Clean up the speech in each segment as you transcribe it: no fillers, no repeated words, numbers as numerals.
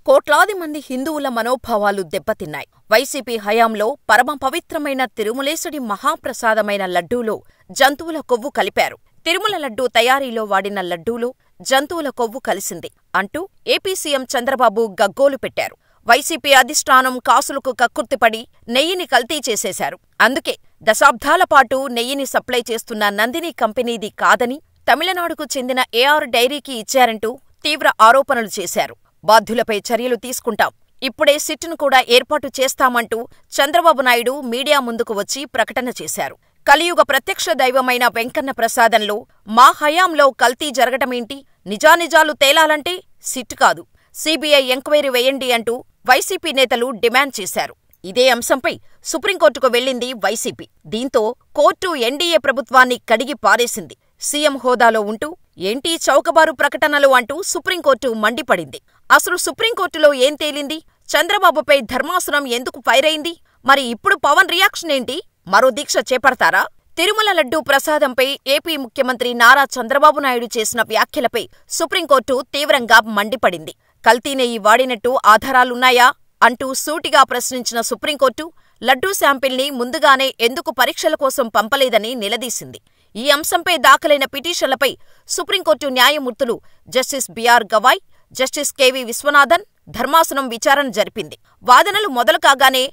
కోట్లాది మంది హిందువుల మనోభావాలు దెబ్బతిన్నాయి. వైసీపీ హయాంలో పరమ పవిత్రమైన తిరుమలేశుడి మహాప్రసాదమైన లడ్డూలో జంతువుల కొవ్వు కలిపారు. తిరుమల లడ్డూ తయారీలో వాడిన లడ్డూలో జంతువుల కొవ్వు కలిసింది అంటూ ఏపీ సీఎం చంద్రబాబు గగ్గోలు పెట్టారు. వైసీపీ అధిష్టానం కాసులకు కక్కుర్తిపడి నెయ్యిని కల్తీ చేసేశారు. అందుకే దశాబ్దాల పాటు నెయ్యిని సప్లై చేస్తున్న నందిని కంపెనీది కాదని తమిళనాడుకు చెందిన ఏఆర్ డైరీకి ఇచ్చారంటూ తీవ్ర ఆరోపణలు చేశారు. బాధ్యులపై చర్యలు తీసుకుంటాం, ఇప్పుడే సిట్ను కూడా ఏర్పాటు చేస్తామంటూ చంద్రబాబు నాయుడు మీడియా ముందుకు వచ్చి ప్రకటన చేశారు. కలియుగ ప్రత్యక్ష దైవమైన వెంకన్న ప్రసాదంలో మా హయాంలో కల్తీ జరగటమేంటి? నిజానిజాలు తేలాలంటే సిట్ కాదు, సీబీఐ ఎంక్వైరీ వేయండి అంటూ వైసీపీ నేతలు డిమాండ్ చేశారు. ఇదే అంశంపై సుప్రీంకోర్టుకు వెళ్లింది వైసీపీ. దీంతో కోర్టు ఎన్డీఏ ప్రభుత్వాన్ని కడిగి పారేసింది. సీఎం హోదాలో ఉంటూ ఏంటీ చౌకబారు ప్రకటనలు అంటూ సుప్రీంకోర్టు మండిపడింది. అసలు సుప్రీంకోర్టులో ఏం తేలింది? చంద్రబాబుపై ధర్మాసనం ఎందుకు ఫైరైంది? మరి ఇప్పుడు పవన్ రియాక్షన్ ఏంటి? మరో దీక్ష చేపడతారా? తిరుమల లడ్డూ ప్రసాదంపై ఏపీ ముఖ్యమంత్రి నారా చంద్రబాబు నాయుడు చేసిన వ్యాఖ్యలపై సుప్రీంకోర్టు తీవ్రంగా మండిపడింది. కల్తీ నెయ్యి వాడినట్టు ఆధారాలున్నాయా అంటూ సూటిగా ప్రశ్నించిన సుప్రీంకోర్టు లడ్డూ శాంపిల్ని ముందుగానే ఎందుకు పరీక్షల కోసం పంపలేదని నిలదీసింది. ఈ అంశంపై దాఖలైన పిటిషన్లపై సుప్రీంకోర్టు న్యాయమూర్తులు justice BR Gavai, justice KV Viswanathan ధర్మాసనం విచారణ జరిపింది. వాదనలు మొదలు కాగానే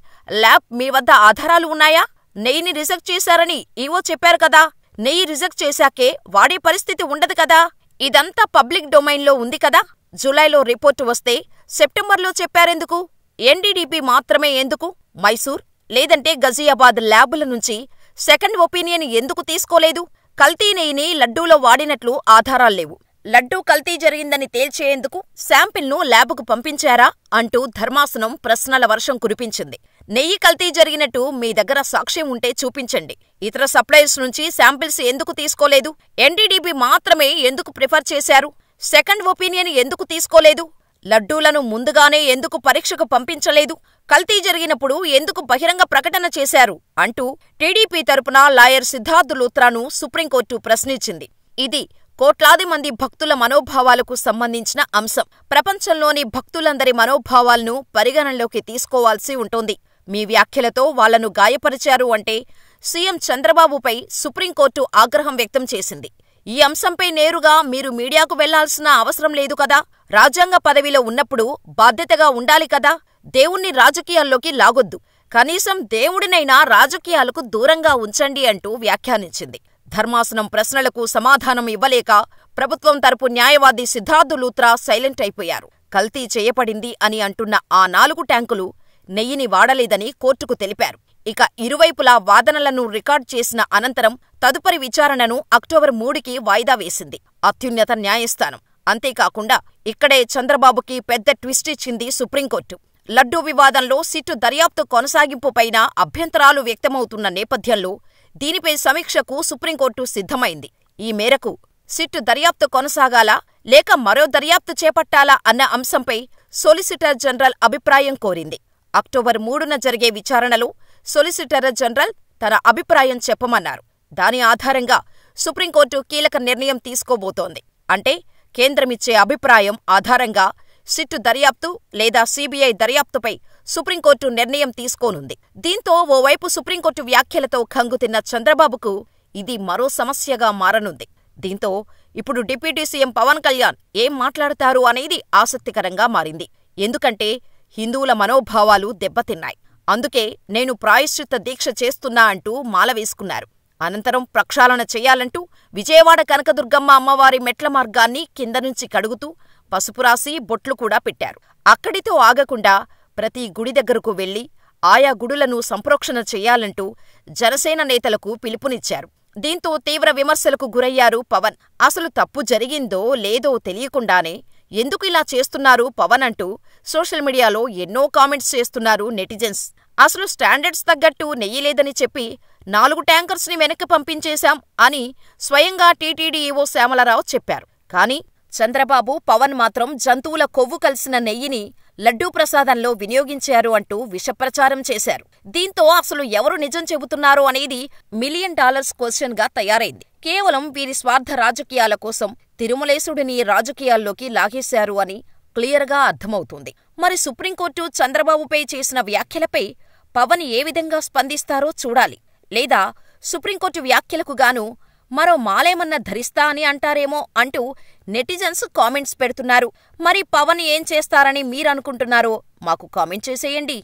ల్యాబ్ మీ వద్ద ఆధారాలు ఉన్నాయా? నెయ్యిని రిజెక్ట్ చేశారని ఈవో చెప్పారు కదా, నెయ్యి రిజెక్ట్ చేశాకే వాడే పరిస్థితి ఉండదు కదా, ఇదంతా పబ్లిక్ డొమైన్లో ఉంది కదా, జూలైలో రిపోర్టు వస్తే సెప్టెంబర్లో చెప్పారెందుకు? ఎన్డీడీపీ మాత్రమే ఎందుకు? మైసూర్ లేదంటే గజియాబాద్ ల్యాబుల నుంచి సెకండ్ ఒపీనియన్ ఎందుకు తీసుకోలేదు? కల్తీ నెయ్యిని లడ్డూలో వాడినట్లు ఆధారాల్లేవు, లడ్డూ కల్తీ జరిగిందని తేల్చేందుకు శాంపిల్ను ల్యాబుకు పంపించారా అంటూ ధర్మాసనం ప్రశ్నల వర్షం కురిపించింది. నెయ్యి కల్తీ జరిగినట్టు మీ దగ్గర సాక్ష్యం ఉంటే చూపించండి. ఇతర సప్లయర్స్ నుంచి శాంపిల్స్ ఎందుకు తీసుకోలేదు? ఎన్డీడీపీ మాత్రమే ఎందుకు ప్రిఫర్ చేశారు? సెకండ్ ఒపీనియన్ ఎందుకు తీసుకోలేదు? లడ్డూలను ముందుగానే ఎందుకు పరీక్షకు పంపించలేదు? కల్తీ జరిగినప్పుడు ఎందుకు బహిరంగ ప్రకటన చేశారు? అంటూ టీడీపీ తరపున లాయర్ సిద్ధార్థ్ లూత్రాను సుప్రీంకోర్టు ప్రశ్నించింది. ఇది కోట్లాది మంది భక్తుల మనోభావాలకు సంబంధించిన అంశం. ప్రపంచంలోని భక్తులందరి మనోభావాలను పరిగణనలోకి తీసుకోవాల్సి ఉంటుంది. మీ వ్యాఖ్యలతో వాళ్లను గాయపరిచారు అంటే సీఎం చంద్రబాబుపై సుప్రీంకోర్టు ఆగ్రహం వ్యక్తం చేసింది. ఈ అంశంపై నేరుగా మీరు మీడియాకు వెళ్లాల్సిన అవసరం లేదు కదా, రాజ్యాంగ పదవిలో ఉన్నప్పుడు బాధ్యతగా ఉండాలి కదా, దేవుణ్ణి రాజకీయాల్లోకి లాగొద్దు, కనీసం దేవుడినైనా రాజకీయాలకు దూరంగా ఉంచండి అంటూ వ్యాఖ్యానించింది. ధర్మాసనం ప్రశ్నలకు సమాధానం ఇవ్వలేక ప్రభుత్వం తరపు న్యాయవాది సిద్ధార్థ్ లూత్రా సైలెంట్ అయిపోయారు. కల్తీ చేయబడింది అని అంటున్న ఆ 4 ట్యాంకులు నెయ్యిని వాడలేదని కోర్టుకు తెలిపారు. ఇక ఇరువైపులా వాదనలను రికార్డ్ చేసిన అనంతరం తదుపరి విచారణను అక్టోబర్ 3కి వాయిదా వేసింది అత్యున్నత న్యాయస్థానం. అంతేకాకుండా ఇక్కడే చంద్రబాబుకి పెద్ద ట్విస్ట్ ఇచ్చింది సుప్రీంకోర్టు. లడ్డూ వివాదంలో సిట్టు దర్యాప్తు కొనసాగింపుపైన అభ్యంతరాలు వ్యక్తమవుతున్న నేపథ్యంలో దీనిపై సమీక్షకు సుప్రీంకోర్టు సిద్ధమైంది. ఈ మేరకు సిట్టు దర్యాప్తు కొనసాగాలా లేక మరో దర్యాప్తు చేపట్టాలా అన్న అంశంపై సొలిసిటర్ జనరల్ అభిప్రాయం కోరింది. అక్టోబర్ 3న జరిగే విచారణలో సొలిసిటర్ జనరల్ తన అభిప్రాయం చెప్పమన్నారు. దాని ఆధారంగా సుప్రీంకోర్టు కీలక నిర్ణయం తీసుకోబోతోంది. అంటే కేంద్రమిచ్చే అభిప్రాయం ఆధారంగా సిట్టు దర్యాప్తు లేదా సీబీఐ దర్యాప్తుపై సుప్రీంకోర్టు నిర్ణయం తీసుకోనుంది. దీంతో ఓవైపు సుప్రీంకోర్టు వ్యాఖ్యలతో ఖంగుతిన్న చంద్రబాబుకు ఇది మరో సమస్యగా మారనుంది. దీంతో ఇప్పుడు డిప్యూటీ సీఎం పవన్ కళ్యాణ్ ఏం మాట్లాడతారు అనేది ఆసక్తికరంగా మారింది. ఎందుకంటే హిందువుల మనోభావాలు దెబ్బతిన్నాయి. అందుకే నేను ప్రాయశ్చిత్త దీక్ష చేస్తున్నా అంటూ మాల వేసుకున్నారు. అనంతరం ప్రక్షాళన చెయ్యాలంటూ విజయవాడ కనకదుర్గమ్మ అమ్మవారి మెట్ల మార్గాన్ని కింద నుంచి కడుగుతూ పసుపు రాసి బొట్లు కూడా పెట్టారు. అక్కడితో ఆగకుండా ప్రతి గుడి దగ్గరకు వెళ్లి ఆయా గుడులను సంప్రోక్షణ చెయ్యాలంటూ జనసేన నేతలకు పిలుపునిచ్చారు. దీంతో తీవ్ర విమర్శలకు గురయ్యారు పవన్. అసలు తప్పు జరిగిందో లేదో తెలియకుండానే ఎందుకు ఇలా చేస్తున్నారు పవన్ అంటూ సోషల్ మీడియాలో ఎన్నో కామెంట్స్ చేస్తున్నారు నెటిజన్స్. అసలు స్టాండర్డ్స్ తగ్గట్టు నెయ్యి లేదని చెప్పి 4 ట్యాంకర్స్ని వెనక్కి పంపించేశాం అని స్వయంగా టీటీడీ ఈవో శ్యామలరావు చెప్పారు. కానీ చంద్రబాబు, పవన్ మాత్రం జంతువుల కొవ్వు కలిసిన నెయ్యిని లడ్డూ ప్రసాదంలో వినియోగించారు అంటూ విషప్రచారం చేశారు. దీంతో అసలు ఎవరు నిజం చెబుతున్నారు అనేది $1 మిలియన్ క్వశ్చన్గా తయారైంది. కేవలం వీరి స్వార్థ రాజకీయాల కోసం తిరుమలేశుడిని రాజకీయాల్లోకి లాగేశారు అని క్లియర్గా అర్థమవుతోంది. మరి సుప్రీంకోర్టు చంద్రబాబుపై చేసిన వ్యాఖ్యలపై పవన్ ఏ విధంగా స్పందిస్తారో చూడాలి. లేదా సుప్రీంకోర్టు వ్యాఖ్యలకు గాను మరో మాలేమన్నా ధరిస్తా అని అంటారేమో అంటూ నెటిజన్స్ కామెంట్స్ పెడుతున్నారు. మరి పవన్ ఏం చేస్తారని మీరనుకుంటున్నారో మాకు కామెంట్ చేసేయండి.